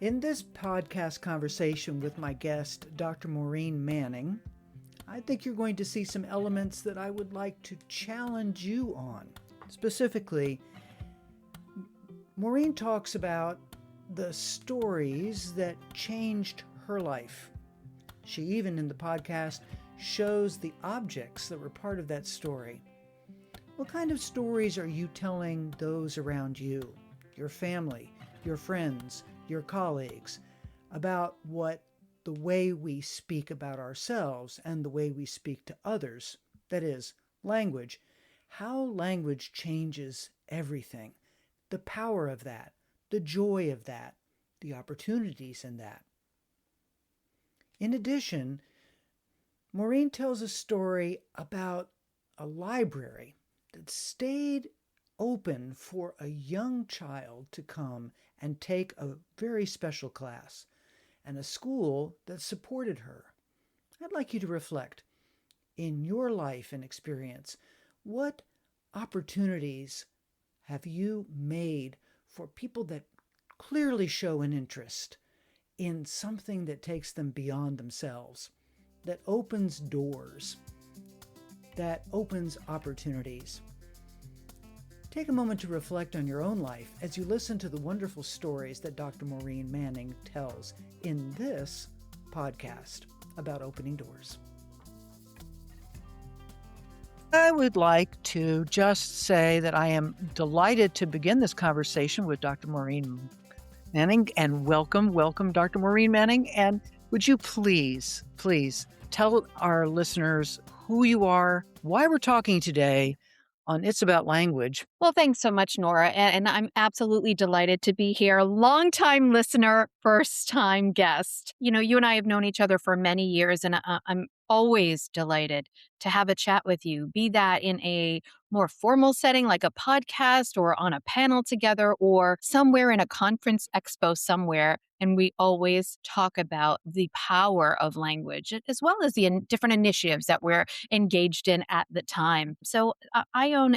In this podcast conversation with my guest, Dr. Maureen Manning, I think you're going to see some elements that I would like to challenge you on. Specifically, Maureen talks about the stories that changed her life. She even in the podcast shows the objects that were part of that story. What kind of stories are you telling those around you, your family, your friends, your colleagues, about what the way we speak about ourselves and the way we speak to others, that is, language, how language changes everything, the power of that, the joy of that, the opportunities in that. In addition, Maureen tells a story about a library that stayed open for a young child to come and take a very special class, and a school that supported her. I'd like you to reflect in your life and experience, what opportunities have you made for people that clearly show an interest in something that takes them beyond themselves, that opens doors, that opens opportunities? Take a moment to reflect on your own life as you listen to the wonderful stories that Dr. Maureen Manning tells in this podcast about opening doors. I would like to just say that I am delighted to begin this conversation with Dr. Maureen Manning, and welcome, Dr. Maureen Manning. And would you please tell our listeners who you are, why we're talking today on It's About Language. Well, thanks so much, Norah. And I'm absolutely delighted to be here. Longtime listener, first time guest. You know, you and I have known each other for many years, and I'm always delighted to have a chat with you, be that in a more formal setting like a podcast or on a panel together or somewhere in a conference expo somewhere. And we always talk about the power of language as well as the different initiatives that we're engaged in at the time. So I own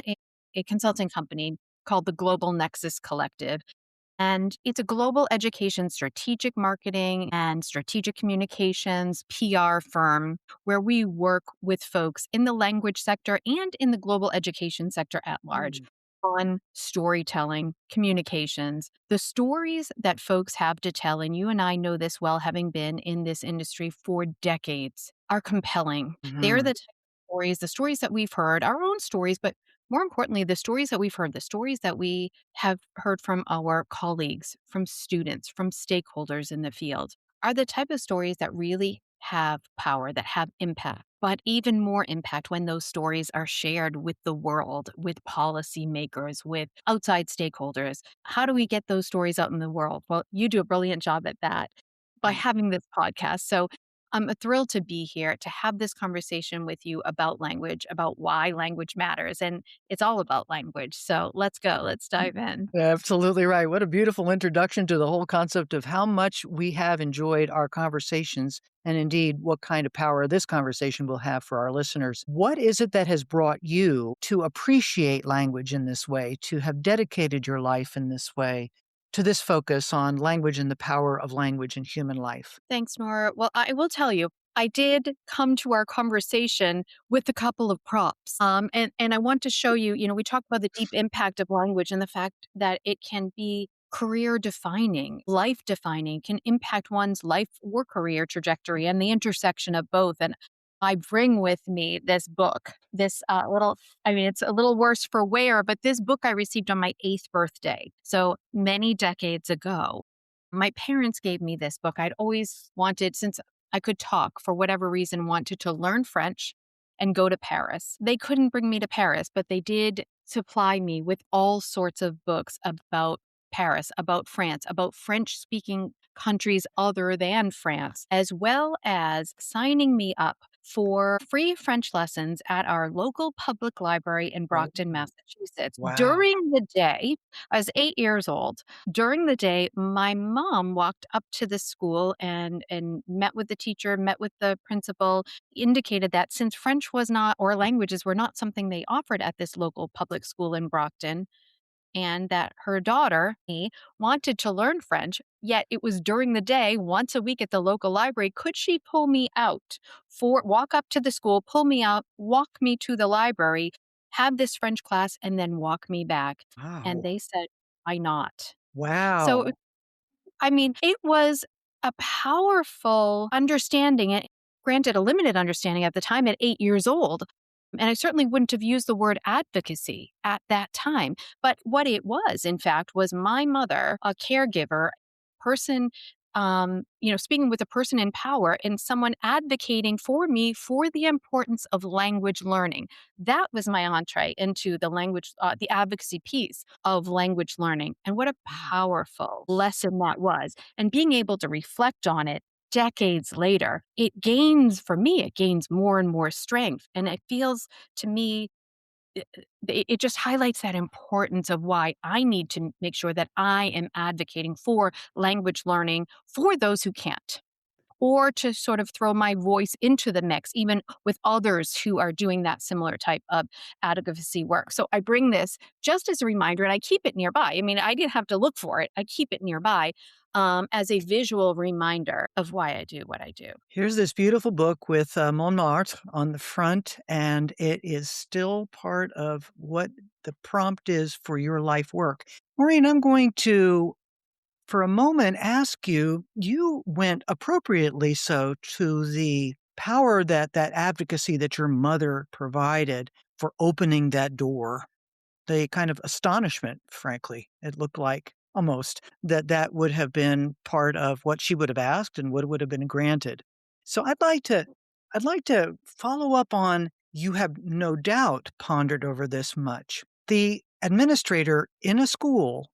a consulting company called the Global Nexus Collective. And it's a global education strategic marketing and strategic communications PR firm where we work with folks in the language sector and in the global education sector at large on storytelling, communications, the stories that folks have to tell. And you and I know this well, having been in this industry for decades, are compelling. They're the type of stories, the stories that we've heard, our own stories, but more importantly, the stories that we've heard, the stories that we have heard from our colleagues, from students, from stakeholders in the field, are the type of stories that really have power, that have impact, but even more impact when those stories are shared with the world, with policymakers, with outside stakeholders. How do we get those stories out in the world? Well, you do a brilliant job at that by having this podcast. So I'm thrilled to be here to have this conversation with you about language, about why language matters. And it's all about language. So let's go. Let's dive in. Absolutely right. What a beautiful introduction to the whole concept of how much we have enjoyed our conversations and indeed what kind of power this conversation will have for our listeners. What is it that has brought you to appreciate language in this way, to have dedicated your life in this way, to this focus on language and the power of language in human life? Thanks, Nora. Well, I will tell you, I did come to our conversation with a couple of props. And I want to show you, we talk about the deep impact of language and the fact that it can be career defining, life defining, can impact one's life or career trajectory and the intersection of both. And I bring with me this book, it's a little worse for wear, but this book I received on my 8th birthday. So many decades ago. My parents gave me this book. I'd always wanted, since I could talk for whatever reason, wanted to learn French and go to Paris. They couldn't bring me to Paris, but they did supply me with all sorts of books about Paris, about France, about French-speaking countries other than France, as well as signing me up for free French lessons at our local public library in Brockton, Massachusetts. Wow. During the day, I was 8 years old. During the day, my mom walked up to the school and met with the teacher, met with the principal, indicated that since French was not, or languages were not something they offered at this local public school in Brockton, and that her daughter, me, wanted to learn French, yet it was during the day, once a week at the local library. Could she pull me out walk up to the school, pull me out, walk me to the library, have this French class, and then walk me back? And Wow. they said, why not? So Wow. I mean, it was a powerful understanding, granted a limited understanding at the time at 8 years old. And I certainly wouldn't have used the word advocacy at that time. But what it was, in fact, was my mother, a caregiver, person, speaking with a person in power and someone advocating for me for the importance of language learning. That was my entree into the advocacy piece of language learning. And what a powerful lesson that was. And being able to reflect on it decades later, for me, it gains more and more strength. And it feels to me, it just highlights that importance of why I need to make sure that I am advocating for language learning for those who can't, or to sort of throw my voice into the mix, even with others who are doing that similar type of advocacy work. So I bring this just as a reminder, and I keep it nearby. I mean, I didn't have to look for it. I keep it nearby as a visual reminder of why I do what I do. Here's this beautiful book with Montmartre on the front, and it is still part of what the prompt is for your life work. Maureen, I'm going to, for a moment, ask you, you went appropriately so to the power that advocacy that your mother provided for opening that door. The kind of astonishment, frankly, it looked like almost that would have been part of what she would have asked and what would have been granted. So I'd like to follow up on, you have no doubt pondered over this much. The administrator in a school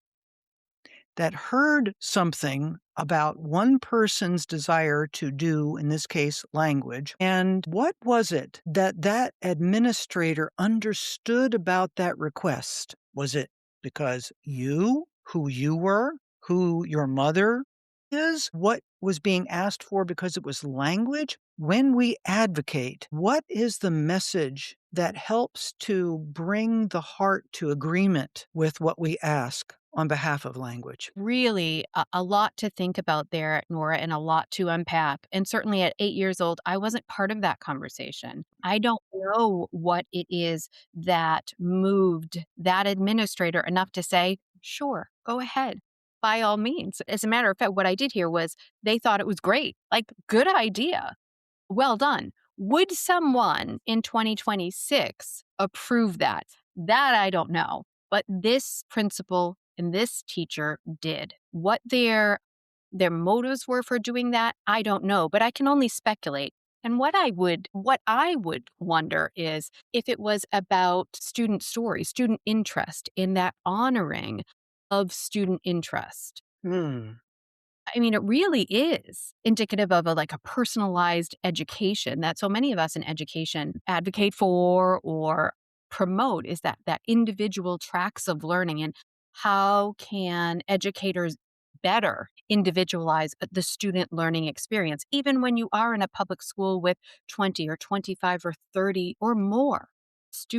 that heard something about one person's desire to do, in this case, language. And what was it that administrator understood about that request? Was it because who you were, who your mother is, what was being asked for because it was language? When we advocate, what is the message that helps to bring the heart to agreement with what we ask on behalf of language? Really, a lot to think about there, Nora, and a lot to unpack. And certainly at 8 years old, I wasn't part of that conversation. I don't know what it is that moved that administrator enough to say, sure, go ahead, by all means. As a matter of fact, what I did hear was they thought it was great, like, good idea. Well done. Would someone in 2026 approve that? That I don't know. But this principal and this teacher did. What their motives were for doing that, I don't know, but I can only speculate. And what I would wonder is if it was about student story, student interest, in that honoring of student interest. Hmm. I mean, it really is indicative of like a personalized education that so many of us in education advocate for or promote, is that individual tracks of learning, and how can educators better individualize the student learning experience, even when you are in a public school with 20 or 25 or 30 or more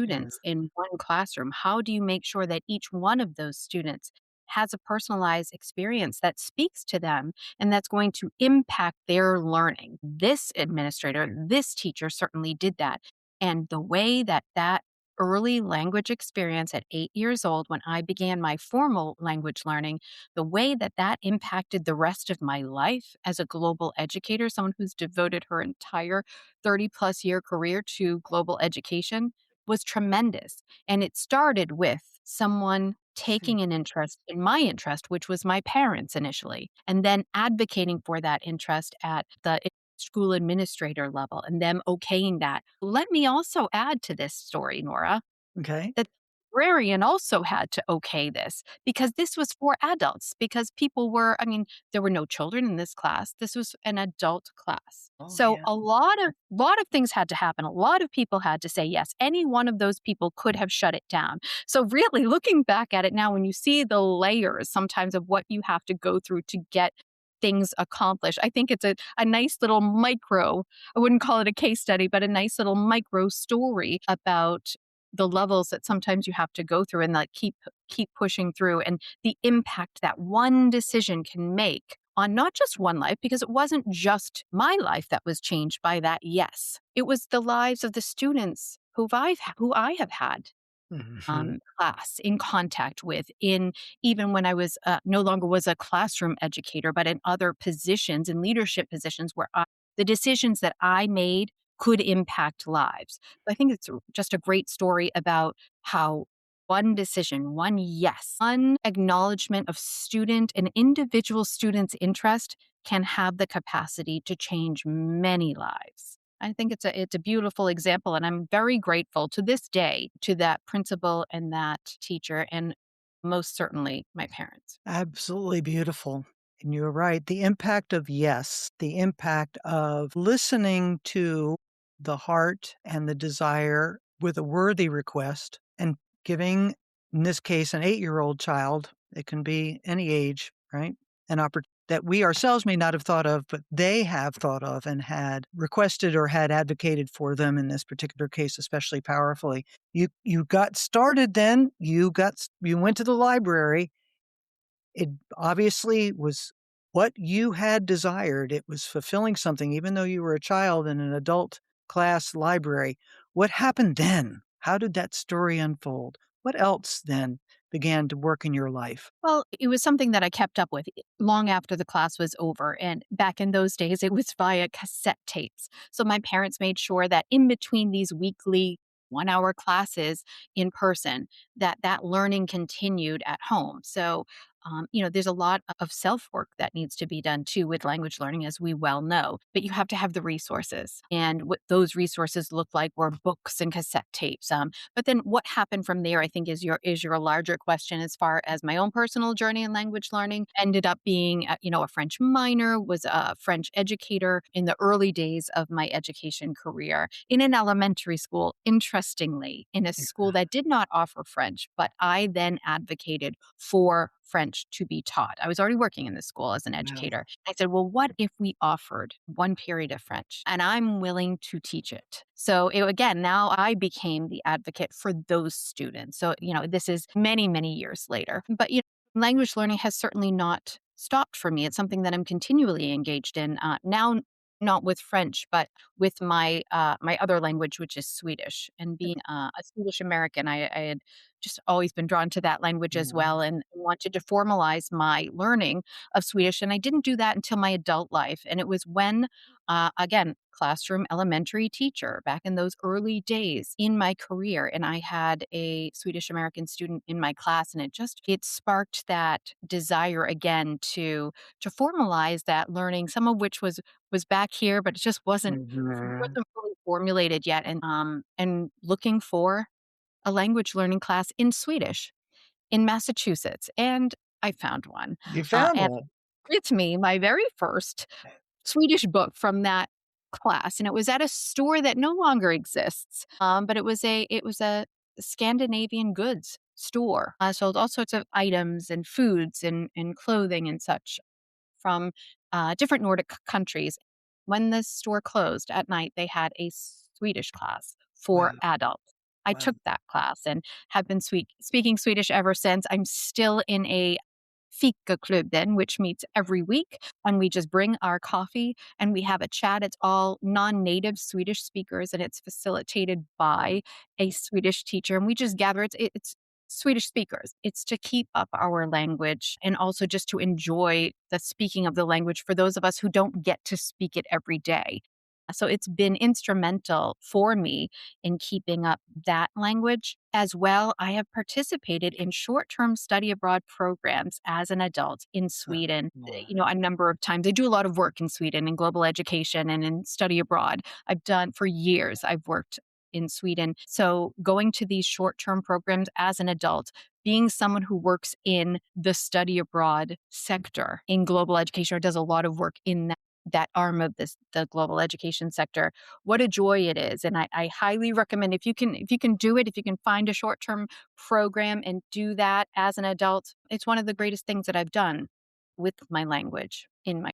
Yeah. students in one classroom. How do you make sure that each one of those students has a personalized experience that speaks to them and that's going to impact their learning? This administrator, this teacher certainly did that. And the way that early language experience at 8 years old, when I began my formal language learning, the way that impacted the rest of my life as a global educator, someone who's devoted her entire 30-plus year career to global education, was tremendous. And it started with someone Hmm. taking an interest in my interest, which was my parents initially, and then advocating for that interest at the school administrator level and them okaying that. Let me also add to this story, Nora, Okay. that the librarian also had to okay this, because this was for adults, because I mean, there were no children in this class. This was an adult class. Oh, So yeah. a lot of things had to happen. A lot of people had to say yes. Any one of those people could have shut it down. So really, looking back at it now, when you see the layers sometimes of what you have to go through to get things accomplished, I think it's a nice little micro, I wouldn't call it a case study, but a nice little micro story about the levels that sometimes you have to go through and like keep keep pushing through, and the impact that one decision can make on not just one life, because it wasn't just my life that was changed by that yes. It was the lives of the students who I have had Mhm. class in contact with, in even when I was no longer was a classroom educator, but in other positions, in leadership positions where the decisions that I made could impact lives. I think it's just a great story about how one decision, one yes, one acknowledgement of student and individual students' interest can have the capacity to change many lives. I think it's a beautiful example, and I'm very grateful to this day to that principal and that teacher, and most certainly my parents. Absolutely beautiful. And you're right. The impact of yes, the impact of listening to the heart and the desire with a worthy request and giving, in this case, an 8-year-old child, it can be any age, right? An opportunity that we ourselves may not have thought of, but they have thought of and had requested or had advocated for them in this particular case, especially powerfully. You got started then, you went to the library. It obviously was what you had desired. It was fulfilling something, even though you were a child in an adult class library. What happened then? How did that story unfold? What else then began to work in your life? Well, it was something that I kept up with long after the class was over. And back in those days, it was via cassette tapes. So my parents made sure that in between these weekly 1 hour classes in person, that learning continued at home. So, there's a lot of self work that needs to be done too with language learning, as we well know. But you have to have the resources, and what those resources look like were books and cassette tapes. But then what happened from there, I think, is your larger question. As far as my own personal journey in language learning, ended up being a French minor, was a French educator in the early days of my education career in an elementary school, interestingly, in a school that did not offer French, but I then advocated for French to be taught. I was already working in the school as an Wow. educator. I said, well, what if we offered one period of French? And I'm willing to teach it. So again, now I became the advocate for those students. So, this is many, many years later. But, language learning has certainly not stopped for me. It's something that I'm continually engaged in now. Not with French, but with my other language, which is Swedish. And being a Swedish American, I had just always been drawn to that language as Mhm. well, and wanted to formalize my learning of Swedish. And I didn't do that until my adult life. And it was when, again, classroom elementary teacher back in those early days in my career. And I had a Swedish American student in my class, and it sparked that desire again to formalize that learning, some of which was back here, but it just wasn't Mhm. wasn't fully formulated yet. And looking for a language learning class in Swedish in Massachusetts, and I found one. You found And one. it's me, my very first Swedish book from that class, and it was at a store that no longer exists. But it was a Scandinavian goods store. Sold all sorts of items and foods and clothing and such from different Nordic countries. When the store closed at night, they had a Swedish class for Wow. adults. I Wow. took that class and have been speaking Swedish ever since. I'm still in a fika club then, which meets every week, and we just bring our coffee and we have a chat. It's all non-native Swedish speakers, and it's facilitated by a Swedish teacher, and we just gather. It's Swedish speakers. It's to keep up our language and also just to enjoy the speaking of the language for those of us who don't get to speak it every day. So it's been instrumental for me in keeping up that language. As well, I have participated in short term study abroad programs as an adult in Sweden, Wow. a number of times. I do a lot of work in Sweden in global education and in study abroad. I've done for years, I've worked in Sweden. So going to these short term programs as an adult, being someone who works in the study abroad sector in global education, or does a lot of work in that arm of the global education sector, what a joy it is. And I highly recommend, if you can do it, if you can find a short-term program and do that as an adult, it's one of the greatest things that I've done with my language in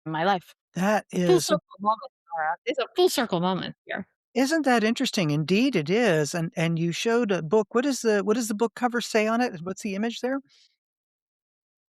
my life. That Full is circle moment, Laura. It's a full circle moment here. Isn't that interesting? Indeed, it is. And you showed a book. What does the book cover say on it? What's the image there?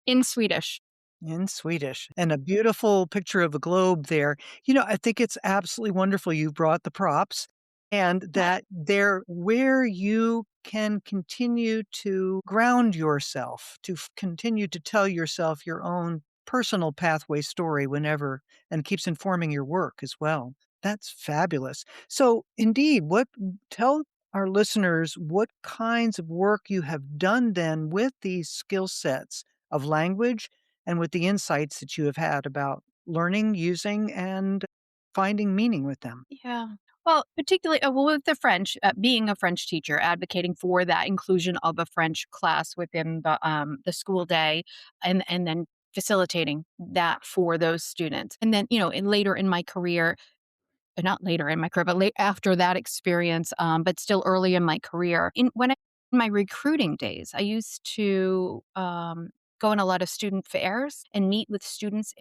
In Swedish. In Swedish, and a beautiful picture of a globe there. I think it's absolutely wonderful you brought the props and that they're where you can continue to ground yourself, to continue to tell yourself your own personal pathway story whenever and keeps informing your work as well. That's fabulous. So, indeed, what tell our listeners what kinds of work you have done then with these skill sets of language and with the insights that you have had about learning, using, and finding meaning with them. Yeah. Well, particularly well, with the French, being a French teacher, advocating for that inclusion of a French class within the school day, and then facilitating that for those students, and then later in my career, not later in my career, but late after that experience, but still early in my career. In my recruiting days, I used to go on a lot of student fairs and meet with students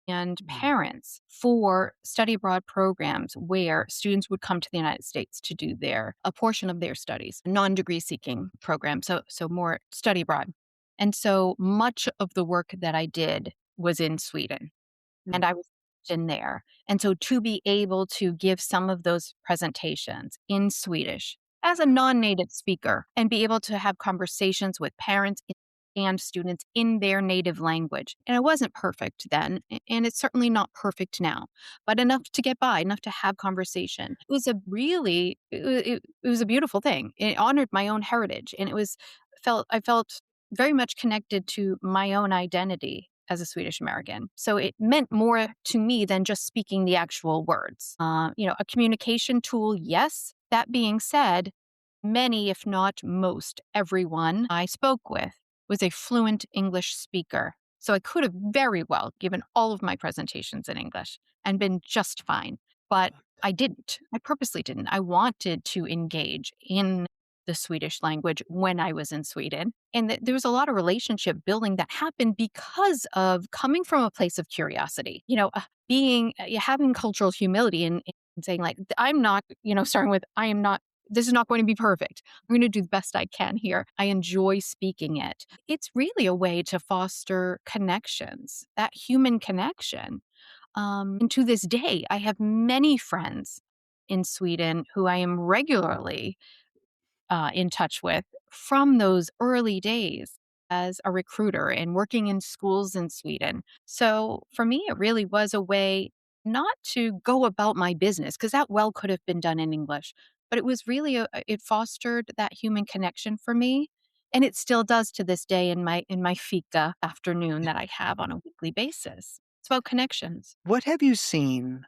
and parents for study abroad programs where students would come to the United States to do a portion of their studies, non-degree seeking program, so more study abroad. And so much of the work that I did was in Sweden Mm. and I was in there. And so to be able to give some of those presentations in Swedish as a non-native speaker and be able to have conversations with parents and students in their native language. And it wasn't perfect then, and it's certainly not perfect now, but enough to get by, enough to have conversation. It was a really it was a beautiful thing. It honored my own heritage, and I felt very much connected to my own identity as a Swedish American. So it meant more to me than just speaking the actual words. A communication tool, yes. That being said, many, if not most, everyone I spoke with was a fluent English speaker. So I could have very well given all of my presentations in English and been just fine. But I didn't. I purposely didn't. I wanted to engage in the Swedish language when I was in Sweden. And there was a lot of relationship building that happened because of coming from a place of curiosity, having cultural humility and saying, like, I'm not, starting with, I am not, this is not going to be perfect. I'm going to do the best I can here. I enjoy speaking it. It's really a way to foster connections, that human connection. And to this day, I have many friends in Sweden who I am regularly in touch with from those early days as a recruiter and working in schools in Sweden. So for me, it really was a way not to go about my business because that well could have been done in English, but it was really it fostered that human connection for me. And it still does to this day in my fika afternoon that I have on a weekly basis. It's about connections. What have you seen,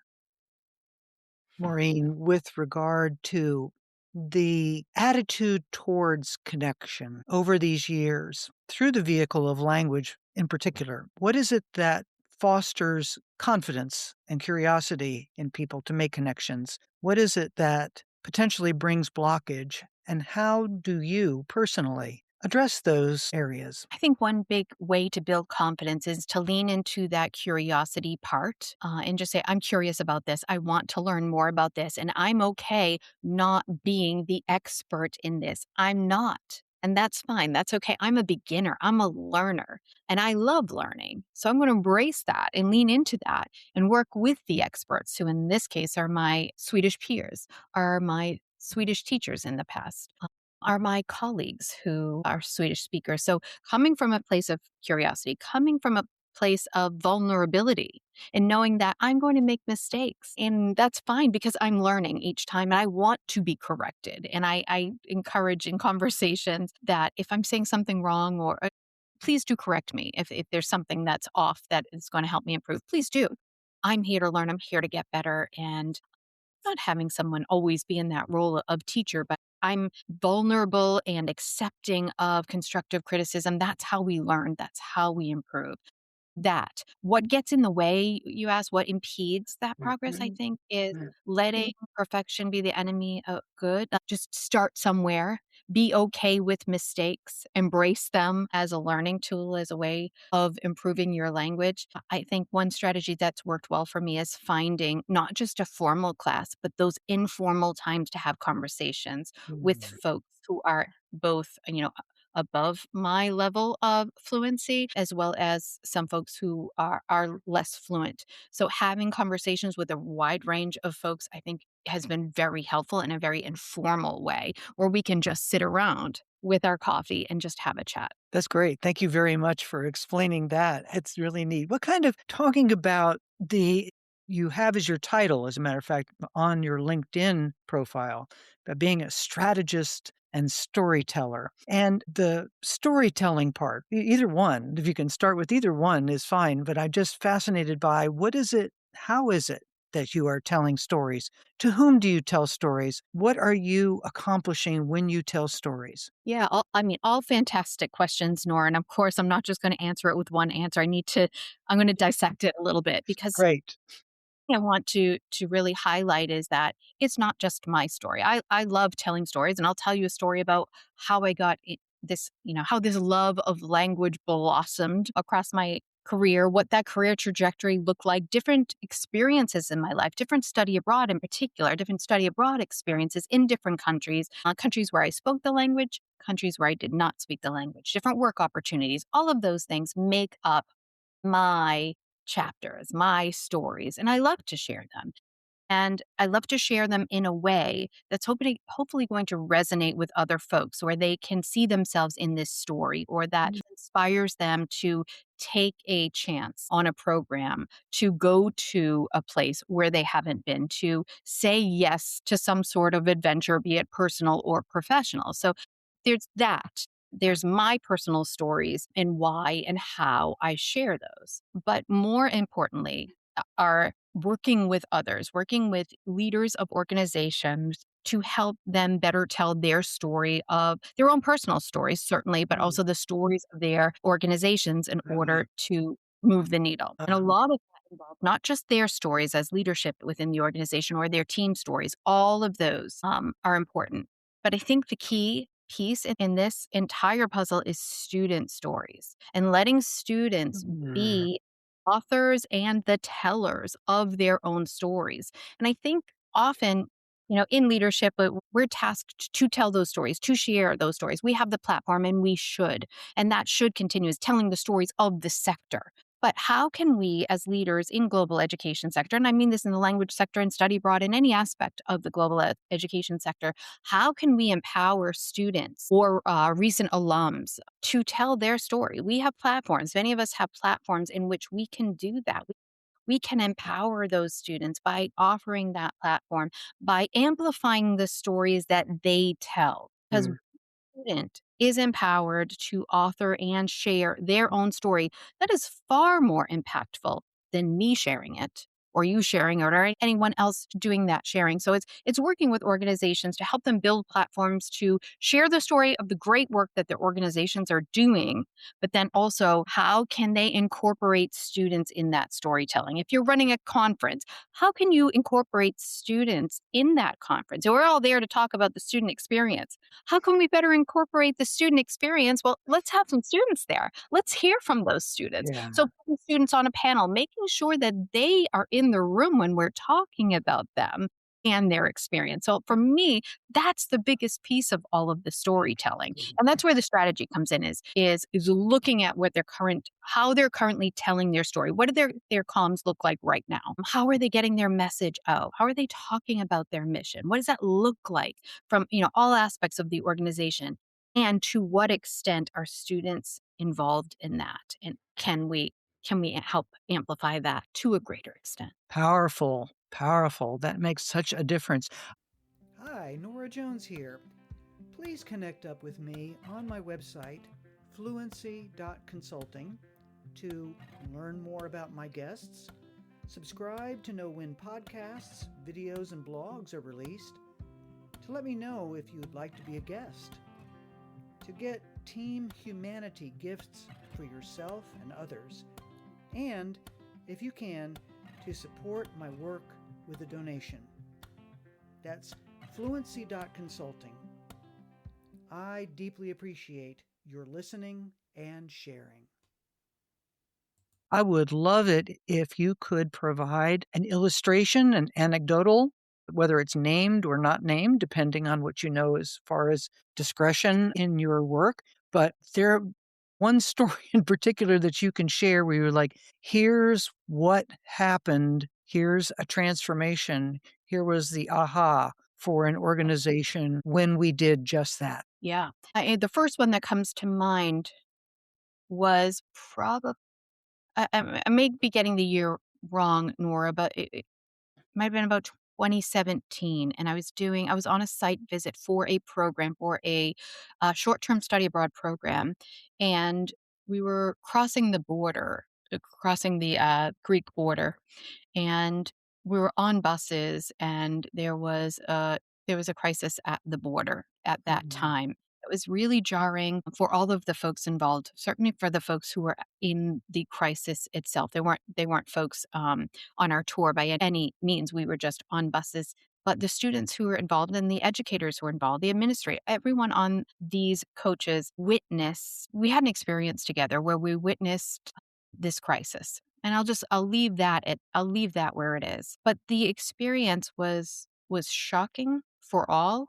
Maureen, with regard to the attitude towards connection over these years through the vehicle of language in particular? What is it that fosters confidence and curiosity in people to make connections? What is it that potentially brings blockage? And how do you personally address those areas? I think one big way to build confidence is to lean into that curiosity part and just say, I'm curious about this. I want to learn more about this. And I'm okay not being the expert in this. I'm not. And that's fine. That's okay. I'm a beginner. I'm a learner and I love learning. So I'm going to embrace that and lean into that and work with the experts, who in this case are my Swedish peers, are my Swedish teachers in the past, are my colleagues who are Swedish speakers. So coming from a place of curiosity, coming from a place of vulnerability and knowing that I'm going to make mistakes and that's fine because I'm learning each time and I want to be corrected. And I encourage in conversations that if I'm saying something wrong or please do correct me if there's something that's off that is going to help me improve, please do. I'm here to learn. I'm here to get better. And not having someone always be in that role of teacher, but I'm vulnerable and accepting of constructive criticism. That's how we learn. That's how we improve. That what gets in the way, you ask, what impedes that progress, I think, is letting perfection be the enemy of good. Just start somewhere. be okay with mistakes, embrace them as a learning tool, as a way of improving your language. I think one strategy that's worked well for me is finding not just a formal class, but those informal times to have conversations with Mm. folks who are both, above my level of fluency, as well as some folks who are less fluent. So having conversations with a wide range of folks, I think, has been very helpful in a very informal way where we can just sit around with our coffee and just have a chat. That's great. Thank you very much for explaining that. It's really neat. What kind of talking about you have as your title, as a matter of fact, on your LinkedIn profile, about being a strategist and storyteller. And the storytelling part, either one, if you can start with either one is fine, but I'm just fascinated by how is it that you are telling stories? To whom do you tell stories? What are you accomplishing when you tell stories? Yeah, all fantastic questions, Nora. And of course, I'm not just going to answer it with one answer. I'm going to dissect it a little bit because Great. I want to really highlight is that it's not just my story. I love telling stories, and I'll tell you a story about how I got this, how this love of language blossomed across my career, what that career trajectory looked like, different experiences in my life, different study abroad in particular, different study abroad experiences in different countries, countries where I spoke the language, countries where I did not speak the language, different work opportunities. All of those things make up my chapters, my stories, and I love to share them. And I love to share them in a way that's hopefully going to resonate with other folks where they can see themselves in this story or that inspires them to take a chance on a program, to go to a place where they haven't been, to say yes to some sort of adventure, be it personal or professional. So there's that. There's my personal stories and why and how I share those. But more importantly, are working with others, working with leaders of organizations to help them better tell their story of their own personal stories, certainly, but also the stories of their organizations in order to move the needle. And a lot of that involves not just their stories as leadership within the organization or their team stories, all of those are important. But I think the key piece in this entire puzzle is student stories and letting students Mm. be authors and the tellers of their own stories. And I think often, in leadership, we're tasked to tell those stories, to share those stories. We have the platform and we should, and that should continue as telling the stories of the sector. But how can we as leaders in global education sector, and I mean this in the language sector and study abroad in any aspect of the global education sector, how can we empower students or recent alums to tell their story? We have platforms. Many of us have platforms in which we can do that. We can empower those students by offering that platform, by amplifying the stories that they tell. Because Mm. student is empowered to author and share their own story that is far more impactful than me sharing it or you sharing it or anyone else doing that sharing. So it's working with organizations to help them build platforms to share the story of the great work that their organizations are doing, but then also how can they incorporate students in that storytelling? If you're running a conference, how can you incorporate students in that conference? We're all there to talk about the student experience. How can we better incorporate the student experience? Well, let's have some students there. Let's hear from those students. Yeah. So, putting students on a panel, making sure that they are in the room when we're talking about them and their experience. So, for me, that's the biggest piece of all of the storytelling, and that's where the strategy comes in. Is looking at how they're currently telling their story. What do their comms look like right now? How are they getting their message out? How are they talking about their mission? What does that look like from all aspects of the organization? And to what extent are students involved in that? And can we help amplify that to a greater extent? Powerful, powerful. That makes such a difference. Hi, Norah Jones here. Please connect up with me on my website, fluency.consulting, to learn more about my guests, subscribe to know when podcasts, videos, and blogs are released, to let me know if you'd like to be a guest, to get Team Humanity gifts for yourself and others, and, if you can, to support my work with a donation. That's fluency.consulting. I deeply appreciate your listening and sharing. I would love it if you could provide an illustration, an anecdotal, whether it's named or not named, depending on what you know as far as discretion in your work. But there one story in particular that you can share where you're like, here's what happened, here's a transformation, here was the aha for an organization when we did just that. Yeah. The first one that comes to mind was probably, I may be getting the year wrong, Nora, but it might have been about 2017. And I was on a site visit for a program, for a short-term study abroad program. And we were crossing the border, crossing the Greek border, and we were on buses, and there was a crisis at the border at that Mhm. time. It was really jarring for all of the folks involved, certainly for the folks who were in the crisis itself. They weren't folks on our tour by any means. We were just on buses. But the students who were involved and the educators who were involved, the administrator, everyone on these coaches we had an experience together where we witnessed this crisis. And I'll leave that where it is. But the experience was shocking for all,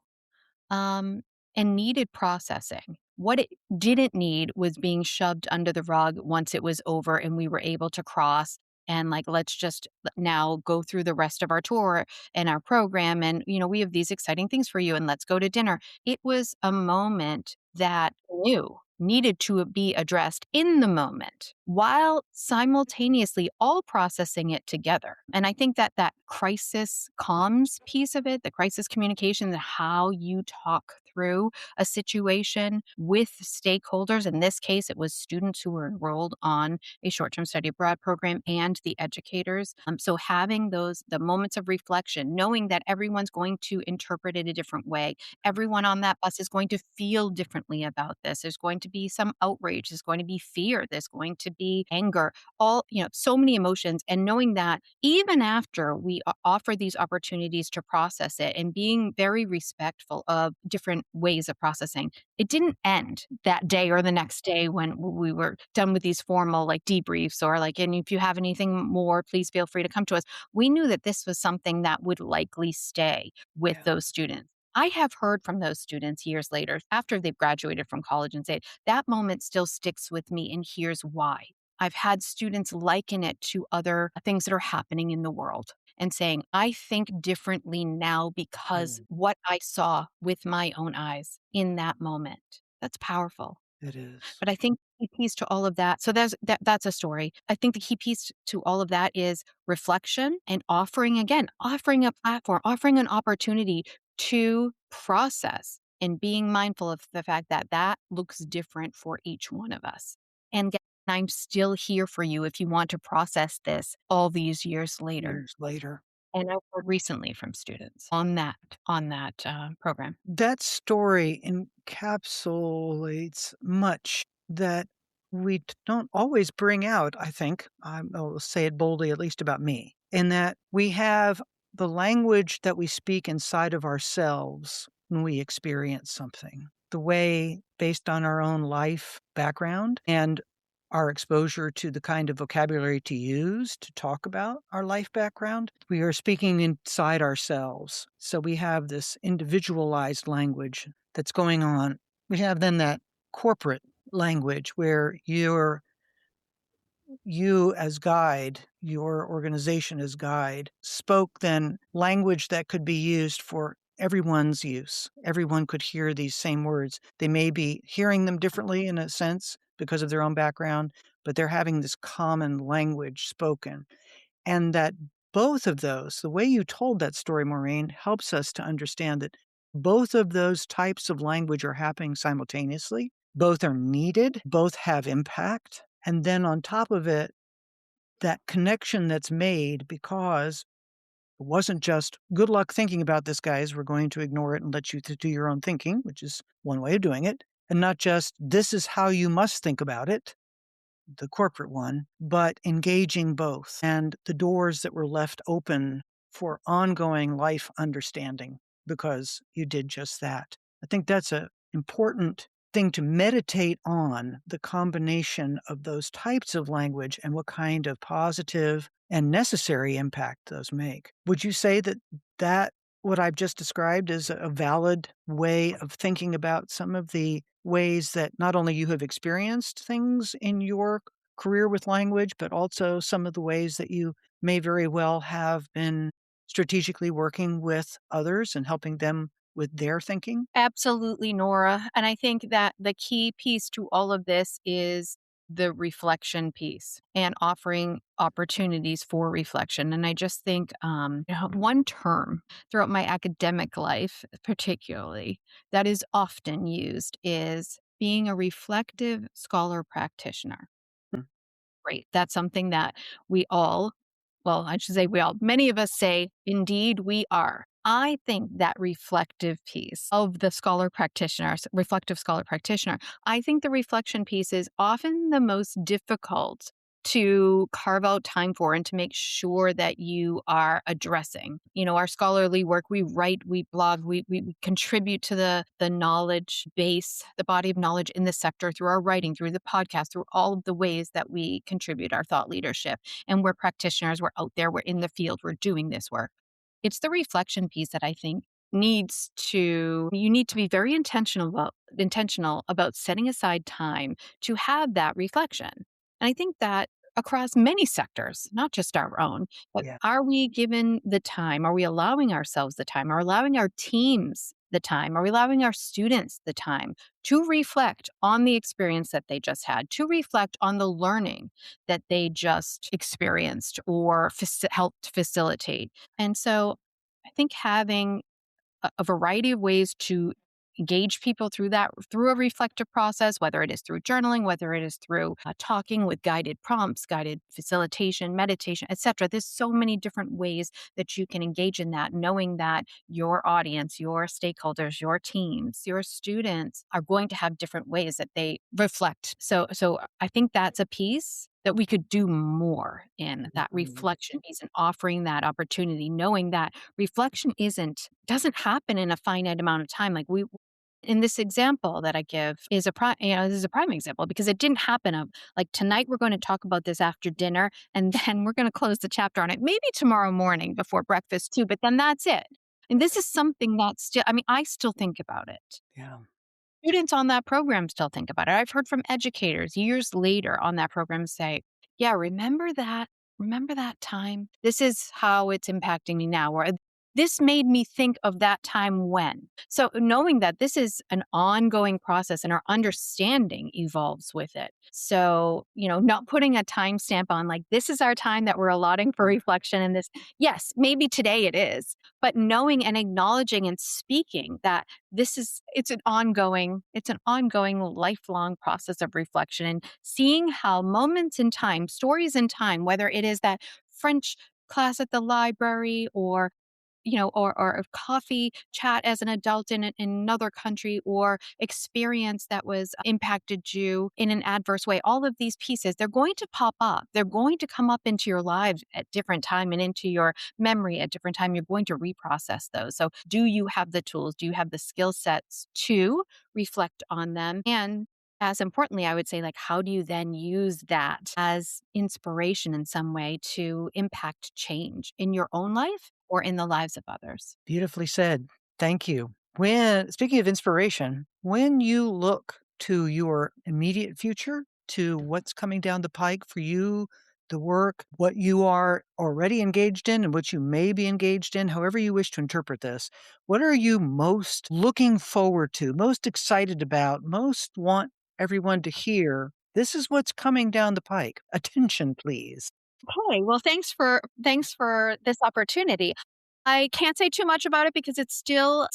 um, and needed processing. What it didn't need was being shoved under the rug once it was over and we were able to cross and, like, let's just now go through the rest of our tour and our program, and we have these exciting things for you, and let's go to dinner. It was a moment that knew needed to be addressed in the moment while simultaneously all processing it together. And I think that that crisis comms piece of it, the crisis communication, and how you talk through a situation with stakeholders. In this case, it was students who were enrolled on a short-term study abroad program and the educators. So having the moments of reflection, knowing that everyone's going to interpret it a different way, everyone on that bus is going to feel differently about this. There's going to be some outrage, there's going to be fear, there's going to be anger, so many emotions. And knowing that even after we offer these opportunities to process it and being very respectful of different ways of processing, it didn't end that day or the next day when we were done with these formal like debriefs or like, and if you have anything more, please feel free to come to us. We knew that this was something that would likely stay with Yeah. those students. I have heard from those students years later after they've graduated from college and say, that moment still sticks with me, and here's why. I've had students liken it to other things that are happening in the world and saying, I think differently now because Mm, what I saw with my own eyes in that moment. That's powerful. it is. But I think the key piece to all of that, so that's a story. I think the key piece to all of that is reflection and offering a platform, offering an opportunity to process and being mindful of the fact that that looks different for each one of us. And again, I'm still here for you if you want to process this all these years later. Years later. And I've heard recently from students on that program. That story encapsulates much that we don't always bring out, I think. I'll say it boldly, at least about me, in that we have the language that we speak inside of ourselves when we experience something, the way based on our own life background and our exposure to the kind of vocabulary to use to talk about our life background. We are speaking inside ourselves. So we have this individualized language that's going on. We have then that corporate language where you as guide, your organization as guide, spoke then language that could be used for everyone's use. Everyone could hear these same words. They may be hearing them differently in a sense because of their own background, but they're having this common language spoken. And that both of those, the way you told that story, Maureen, helps us to understand that both of those types of language are happening simultaneously. Both are needed, both have impact. And then on top of it, that connection that's made because it wasn't just good luck thinking about this, guys. We're going to ignore it and let you to do your own thinking, which is one way of doing it. And not just this is how you must think about it, the corporate one, but engaging both and the doors that were left open for ongoing life understanding because you did just that. I think that's a important thing to meditate on the combination of those types of language and what kind of positive and necessary impact those make. Would you say that that what I've just described is a valid way of thinking about some of the ways that not only you have experienced things in your career with language, but also some of the ways that you may very well have been strategically working with others and helping them with their thinking? Absolutely, Nora. And I think that the key piece to all of this is the reflection piece and offering opportunities for reflection. And I just think one term throughout my academic life, particularly, that is often used is being a reflective scholar practitioner. Mm, Right. That's something that we all, well, I should say we all, many of us say, indeed, we are. I think that reflective piece of the scholar practitioner, reflective scholar practitioner, I think the reflection piece is often the most difficult to carve out time for and to make sure that you are addressing. Our scholarly work, we write, we blog, we contribute to the knowledge base, the body of knowledge in the sector through our writing, through the podcast, through all of the ways that we contribute our thought leadership. And we're practitioners, we're out there, we're in the field, we're doing this work. It's the reflection piece that I think you need to be very intentional about setting aside time to have that reflection. And I think that across many sectors, not just our own, but yeah. are we given the time? Are we allowing ourselves the time? Are we allowing our teams the time? Are we allowing our students the time to reflect on the experience that they just had, to reflect on the learning that they just experienced or helped facilitate? And so I think having a variety of ways to engage people through a reflective process, whether it is through journaling, whether it is through talking with guided prompts, guided facilitation, meditation, etc. There's so many different ways that you can engage in that, knowing that your audience, your stakeholders, your teams, your students are going to have different ways that they reflect. So I think that's a piece that we could do more in, that Mhm. reflection piece, and offering that opportunity, knowing that reflection doesn't happen in a finite amount of time. Like we in this example that I give is this is a prime example because it didn't happen of like tonight we're going to talk about this after dinner and then we're going to close the chapter on it maybe tomorrow morning before breakfast too, but then that's it. And this is something that I still think about it. Yeah. Students on that program still think about it. I've heard from educators years later on that program say, "Yeah, remember that? Remember that time? This is how it's impacting me now." Or this made me think of that time when. So knowing that this is an ongoing process and our understanding evolves with it. So, not putting a timestamp on like this is our time that we're allotting for reflection and this. Yes, maybe today it is, but knowing and acknowledging and speaking that it's an ongoing lifelong process of reflection and seeing how moments in time, stories in time, whether it is that French class at the library or or a coffee chat as an adult in another country or experience that was impacted you in an adverse way. All of these pieces, they're going to pop up. They're going to come up into your lives at different time and into your memory at different time. You're going to reprocess those. So do you have the tools? Do you have the skill sets to reflect on them? And as importantly, I would say, like, how do you then use that as inspiration in some way to impact change in your own life or in the lives of others? Beautifully said. Thank you. When speaking of inspiration, when you look to your immediate future, to what's coming down the pike for you, the work, what you are already engaged in and what you may be engaged in, however you wish to interpret this, what are you most looking forward to, most excited about, most want everyone to hear? This is what's coming down the pike. Attention, please. Okay, well, thanks for this opportunity. I can't say too much about it because it's still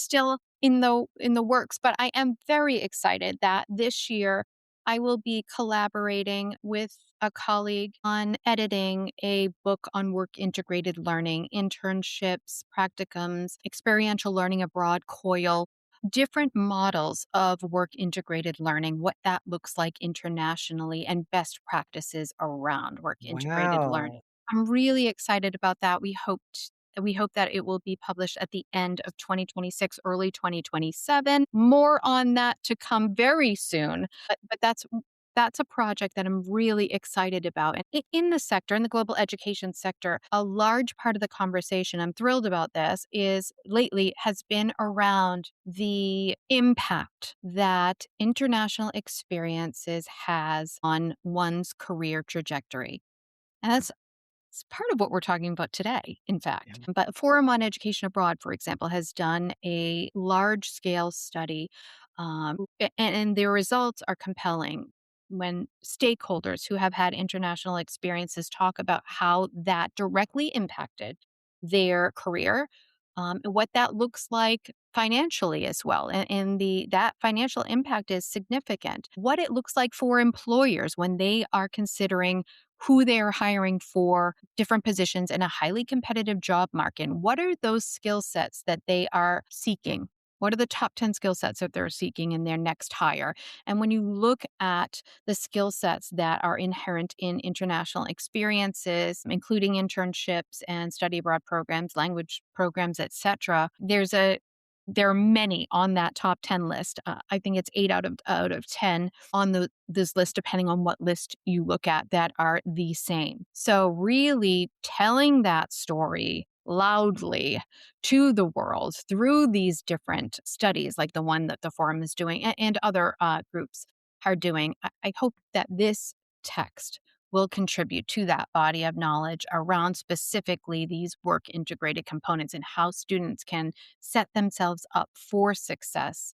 in the works, but I am very excited that this year I will be collaborating with a colleague on editing a book on work integrated learning, internships, practicums, experiential learning abroad, COIL, different models of work integrated learning, what that looks like internationally, and best practices around work integrated learning. Wow. I'm really excited about that. We hope We hope that it will be published at the end of 2026, early 2027. More on that to come very soon. But that's a project that I'm really excited about. And in the sector, in the global education sector, a large part of the conversation, I'm thrilled about this, is lately has been around the impact that international experiences has on one's career trajectory. And that's it's part of what we're talking about today, in fact. But Forum on Education Abroad, for example, has done a large scale study, and their results are compelling when stakeholders who have had international experiences talk about how that directly impacted their career, and what that looks like financially as well. And that financial impact is significant. What it looks like for employers when they are considering who they're hiring for different positions in a highly competitive job market. What are those skill sets that they are seeking? What are the top 10 skill sets that they're seeking in their next hire? And when you look at the skill sets that are inherent in international experiences, including internships and study abroad programs, language programs, etc., there are many on that top 10 list. I think it's 8 out of 10 on this list, depending on what list you look at, that are the same. So really telling that story loudly to the world through these different studies, like the one that the forum is doing and other groups are doing. I hope that this text will contribute to that body of knowledge around specifically these work integrated components and how students can set themselves up for success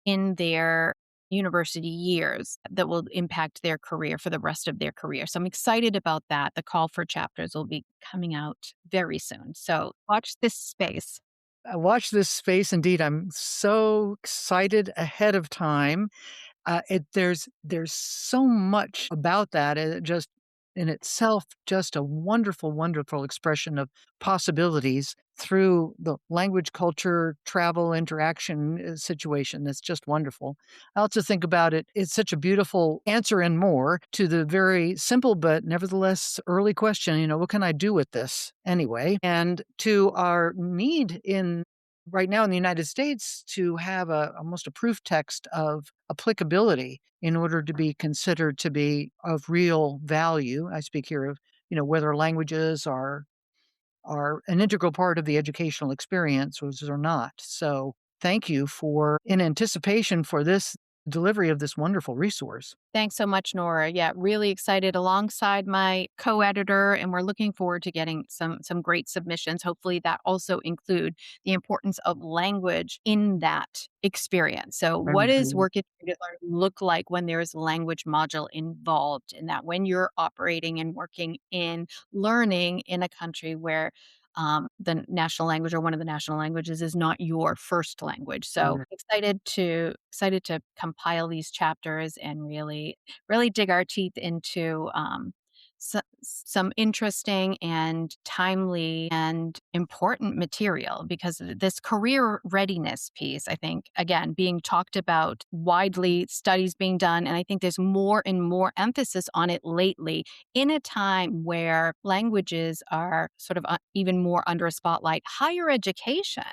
in their university years that will impact their career for the rest of their career. So I'm excited about that. The call for chapters will be coming out very soon. So watch this space. Watch this space. Indeed, I'm so excited ahead of time. There's so much about that. It just in itself, just a wonderful, wonderful expression of possibilities through the language, culture, travel, interaction situation. That's just wonderful. I also think about it. It's such a beautiful answer and more to the very simple but nevertheless early question. What can I do with this anyway? And to our need in right now in the United States to have almost a proof text of applicability in order to be considered to be of real value. I speak here of, whether languages are an integral part of the educational experience or not. So thank you for in anticipation for this delivery of this wonderful resource. Thanks so much, Nora. Yeah, really excited alongside my co-editor, and we're looking forward to getting some great submissions. Hopefully, that also include the importance of language in that experience. So, what does Indeed. work integrated learning look like when there is a language module involved in that? When you're operating and working in learning in a country where the national language or one of the national languages is not your first language. So excited to compile these chapters and really dig our teeth into some interesting and timely and important material, because this career readiness piece, I think, again, being talked about widely, studies being done, and I think there's more and more emphasis on it lately in a time where languages are sort of even more under a spotlight. Higher education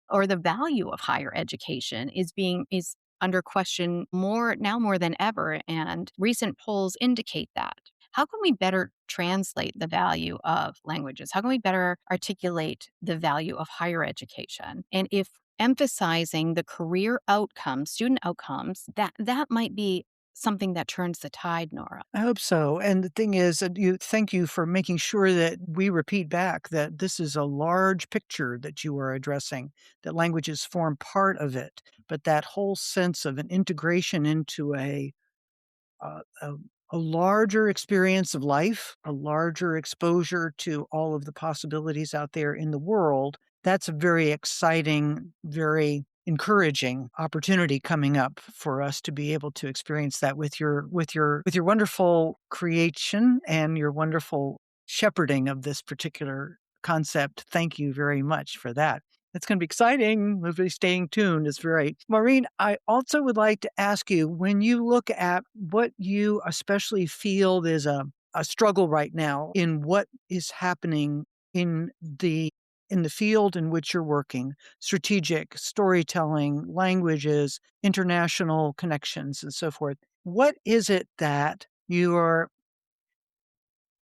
or the value of higher education is under question more than ever, and recent polls indicate that. How can we better translate the value of languages? How can we better articulate the value of higher education? And if emphasizing the career outcomes, student outcomes, that might be something that turns the tide, Nora. I hope so. And the thing is, thank you for making sure that we repeat back that this is a large picture that you are addressing, that languages form part of it, but that whole sense of an integration into uh, a, a larger experience of life, a larger exposure to all of the possibilities out there in the world. That's a very exciting, very encouraging opportunity coming up for us to be able to experience that with your wonderful creation and your wonderful shepherding of this particular concept. Thank you very much for that. It's going to be exciting. We'll be staying tuned. It's great. Maureen, I also would like to ask you, when you look at what you especially feel is a struggle right now in what is happening in the in the field in which you're working, strategic, storytelling, languages, international connections, and so forth. What is it that you are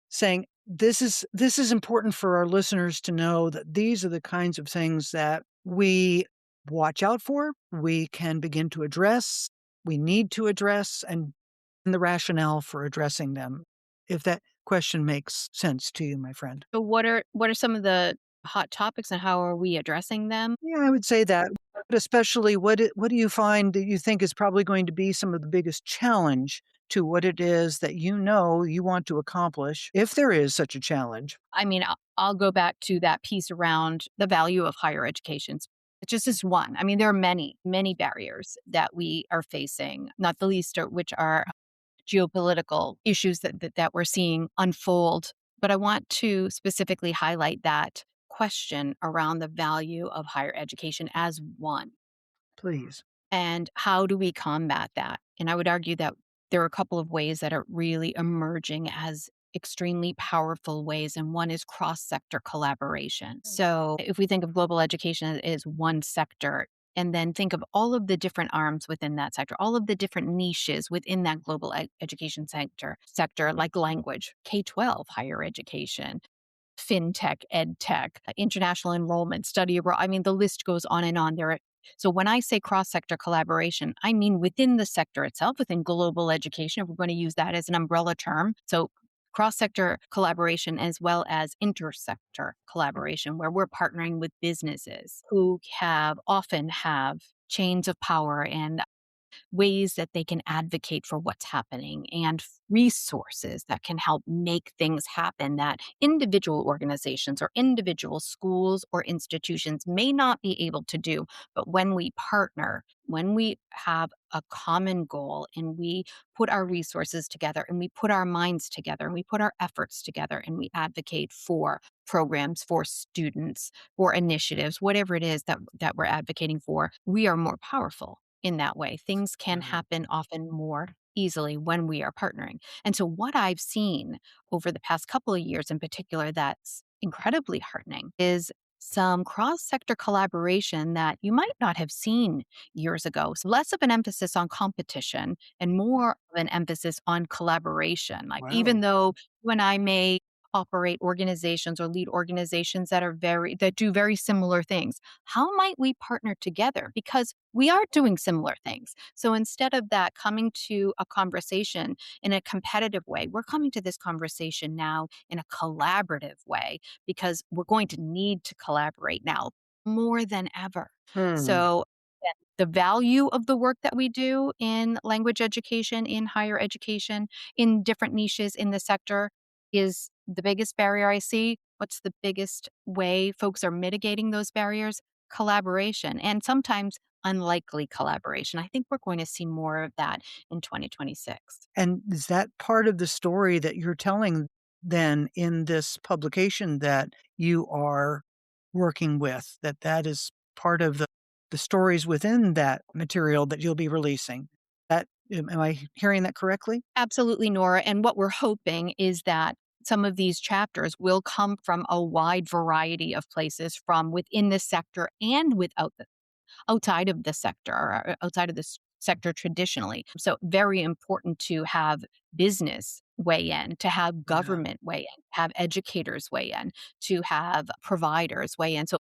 saying, this is important for our listeners to know that these are the kinds of things that we watch out for, we can begin to address, we need to address, and the rationale for addressing them, if that question makes sense to you, my friend. So what are some of the hot topics and how are we addressing them? Yeah, I would say that. But especially, what do you find that you think is probably going to be some of the biggest challenge to what it is that you know you want to accomplish, if there is such a challenge? I mean, I'll go back to that piece around the value of higher education. It just is one. I mean, there are many, many barriers that we are facing, not the least of which are geopolitical issues that we're seeing unfold. But I want to specifically highlight that question around the value of higher education as one. Please. And how do we combat that? And I would argue that there are a couple of ways that are really emerging as extremely powerful ways, and one is cross sector collaboration. So, if we think of global education as one sector, and then think of all of the different arms within that sector, all of the different niches within that global education sector like language, K-12, higher education, fintech, edtech, international enrollment, study abroad. I mean, the list goes on and on. So when I say cross-sector collaboration, I mean within the sector itself, within global education, if we're going to use that as an umbrella term. So cross-sector collaboration as well as intersector collaboration, where we're partnering with businesses who often have chains of power and ways that they can advocate for what's happening and resources that can help make things happen that individual organizations or individual schools or institutions may not be able to do. But when we partner, when we have a common goal and we put our resources together and we put our minds together and we put our efforts together and we advocate for programs, for students, for initiatives, whatever it is that we're advocating for, we are more powerful in that way. Things can happen often more easily when we are partnering. And so, what I've seen over the past couple of years in particular that's incredibly heartening is some cross sector collaboration that you might not have seen years ago. So, less of an emphasis on competition and more of an emphasis on collaboration. Like, even Wow. though you and I may operate organizations or lead organizations that do very similar things, how might we partner together? Because we are doing similar things. So instead of that coming to a conversation in a competitive way, we're coming to this conversation now in a collaborative way because we're going to need to collaborate now more than ever. Hmm. So yeah, the value of the work that we do in language education, in higher education, in different niches in the sector is the biggest barrier I see. What's the biggest way folks are mitigating those barriers? Collaboration, and sometimes unlikely collaboration. I think we're going to see more of that in 2026. And is that part of the story that you're telling then in this publication that you are working with, that is part of the stories within that material that you'll be releasing? Am I hearing that correctly? Absolutely, Nora. And what we're hoping is that some of these chapters will come from a wide variety of places from within the sector and outside of the sector or outside of this sector traditionally. So very important to have business weigh in, to have Yeah. government weigh in, have educators weigh in, to have providers weigh in. So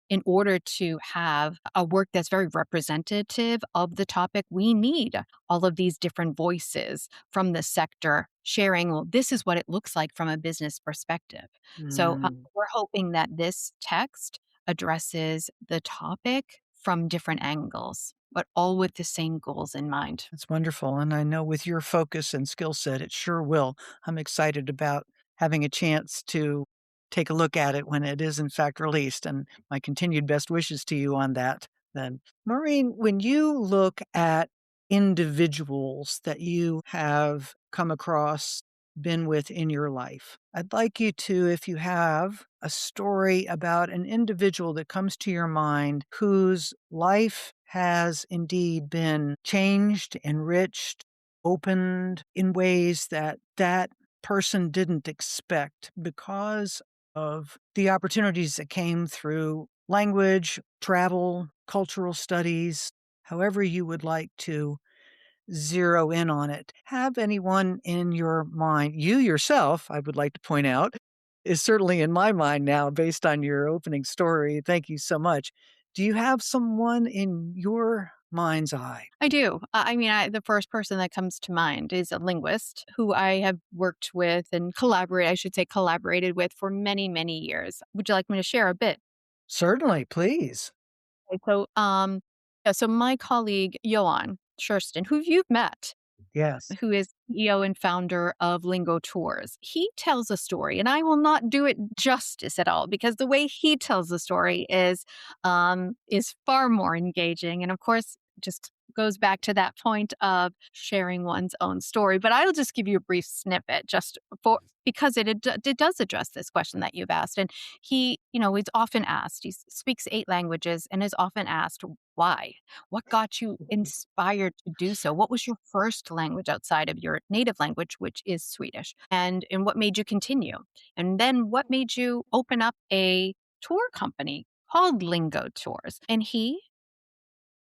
in order to have a work that's very representative of the topic, we need all of these different voices from the sector sharing, well, this is what it looks like from a business perspective. So Mm. we're hoping that this text addresses the topic from different angles, but all with the same goals in mind. That's wonderful, and I know with your focus and skill set, it sure will. I'm excited about having a chance to take a look at it when it is in fact released, and my continued best wishes to you on that then. Maureen, when you look at individuals that you have come across, been with in your life, I'd like you to, if you have a story about an individual that comes to your mind whose life has indeed been changed, enriched, opened in ways that that person didn't expect because of the opportunities that came through language, travel, cultural studies, however you would like to zero in on it. Have anyone in your mind, you yourself, I would like to point out, is certainly in my mind now based on your opening story. Thank you so much. Do you have someone in your mind's eye? I do. The first person that comes to mind is a linguist who I have worked with and collaborated with for many, many years. Would you like me to share a bit? Certainly, please. Okay, so my colleague Johan Schurston, who you've met, Yes. who is CEO and founder of Lingo Tours. He tells a story, and I will not do it justice at all because the way he tells the story is far more engaging, and of course, just goes back to that point of sharing one's own story. But I'll just give you a brief snippet, just for because it does address this question that you've asked. And he's often asked. He speaks 8 languages and is often asked why. What got you inspired to do so? What was your first language outside of your native language, which is Swedish? And what made you continue? And then what made you open up a tour company called Lingo Tours? And he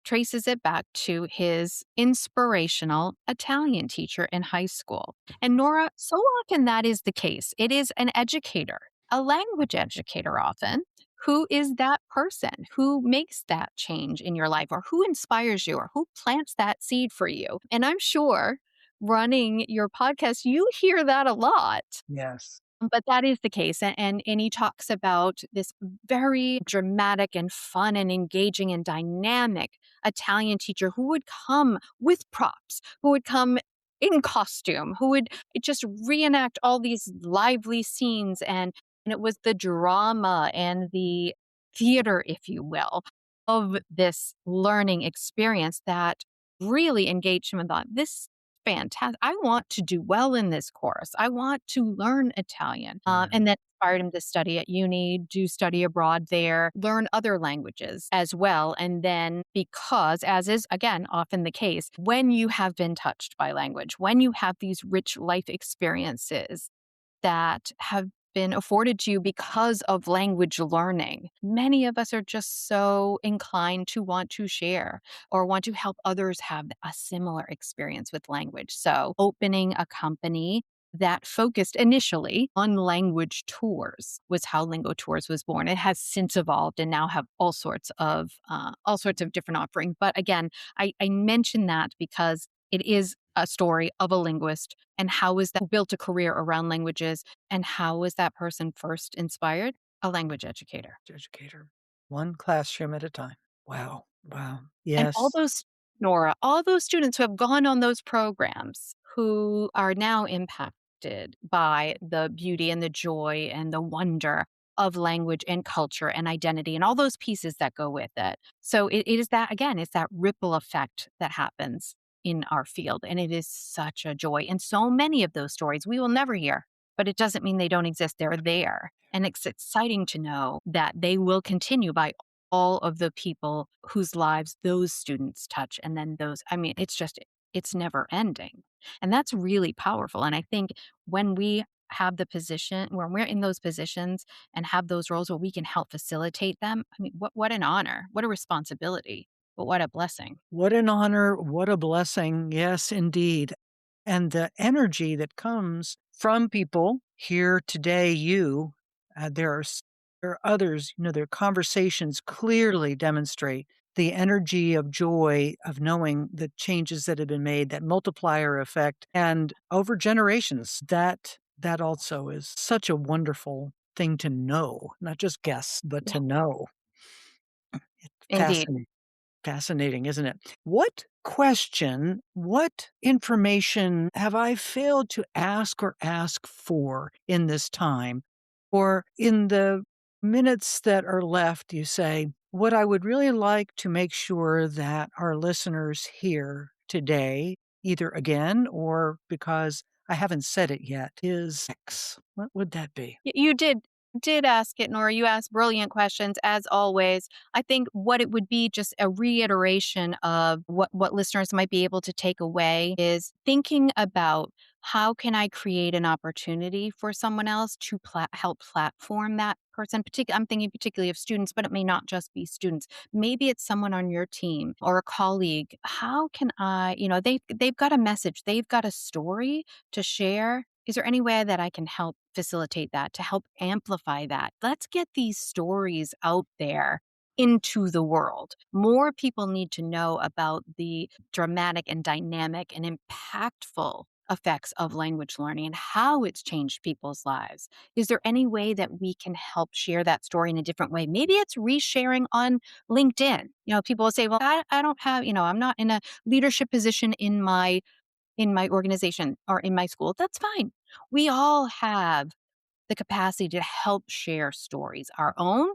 traces it back to his inspirational Italian teacher in high school. And Nora, so often that is the case. It is an educator, a language educator often, who is that person who makes that change in your life or who inspires you or who plants that seed for you. And I'm sure running your podcast, you hear that a lot. Yes. But that is the case, and he talks about this very dramatic and fun and engaging and dynamic Italian teacher who would come with props, who would come in costume, who would just reenact all these lively scenes, and it was the drama and the theater, if you will, of this learning experience that really engaged him and thought, "This fantastic. I want to do well in this course. I want to learn Italian." And then inspired him to study at uni, do study abroad there, learn other languages as well. And then, because, as is again often the case, when you have been touched by language, when you have these rich life experiences that have been afforded to you because of language learning. Many of us are just so inclined to want to share or want to help others have a similar experience with language. So, opening a company that focused initially on language tours was how Lingo Tours was born. It has since evolved and now have all sorts of different offerings. But again, I mention that because it is a story of a linguist and how is that built a career around languages and how was that person first inspired? A language educator. Educator. One classroom at a time. Wow. Wow. And all Yes. those, Nora, all those students who have gone on those programs who are now impacted by the beauty and the joy and the wonder of language and culture and identity and all those pieces that go with it. So it is that, again, it's that ripple effect that happens in our field. And it is such a joy. And so many of those stories we will never hear, but it doesn't mean they don't exist. They're there. And it's exciting to know that they will continue by all of the people whose lives those students touch. And then it's never ending. And that's really powerful. And I think when when we're in those positions and have those roles where we can help facilitate them, what an honor, what a responsibility, but what a blessing. What an honor. What a blessing. Yes, indeed. And the energy that comes from people here today, there are others, their conversations clearly demonstrate the energy of joy of knowing the changes that have been made, that multiplier effect, and over generations. That also is such a wonderful thing to know, not just guess, but Yeah, to know. It's indeed. fascinating. Fascinating, isn't it? What information have I failed to ask or ask for in this time? Or in the minutes that are left, you say, what I would really like to make sure that our listeners hear today, either again or because I haven't said it yet, is X. What would that be? You did ask it, Nora. You asked brilliant questions as always. I think what it would be just a reiteration of what listeners might be able to take away is thinking about how can I create an opportunity for someone else to help platform that person? I'm thinking particularly of students, but it may not just be students. Maybe it's someone on your team or a colleague. How can I, they've got a message, they've got a story to share. Is there any way that I can help facilitate that, to help amplify that? Let's get these stories out there into the world. More people need to know about the dramatic and dynamic and impactful effects of language learning and how it's changed people's lives. Is there any way that we can help share that story in a different way? Maybe it's resharing on LinkedIn. People will say, well, I don't have, I'm not in a leadership position in my organization or in my school. That's fine. We all have the capacity to help share stories, our own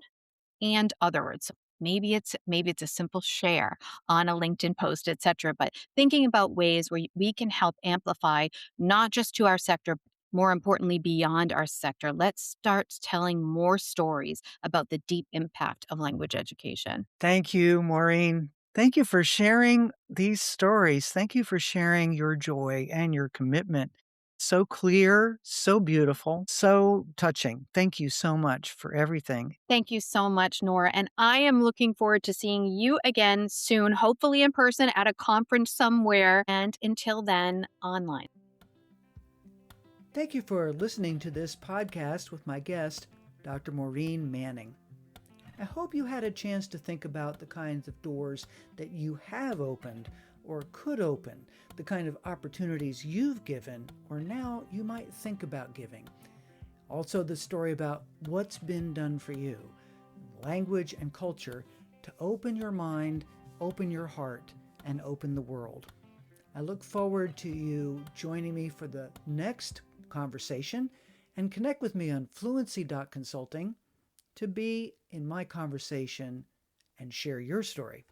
and others. Maybe it's a simple share on a LinkedIn post, etc. But thinking about ways where we can help amplify not just to our sector, more importantly beyond our sector. Let's start telling more stories about the deep impact of language education. Thank you, Maureen. Thank you for sharing these stories. Thank you for sharing your joy and your commitment. So clear, so beautiful, so touching. Thank you so much for everything. Thank you so much, Nora. And I am looking forward to seeing you again soon, hopefully in person at a conference somewhere. And until then, online. Thank you for listening to this podcast with my guest, Dr. Maureen Manning. I hope you had a chance to think about the kinds of doors that you have opened or could open, the kind of opportunities you've given or now you might think about giving. Also, the story about what's been done for you, language and culture, to open your mind, open your heart, and open the world. I look forward to you joining me for the next conversation, and connect with me on fluency.consulting to be in my conversation and share your story.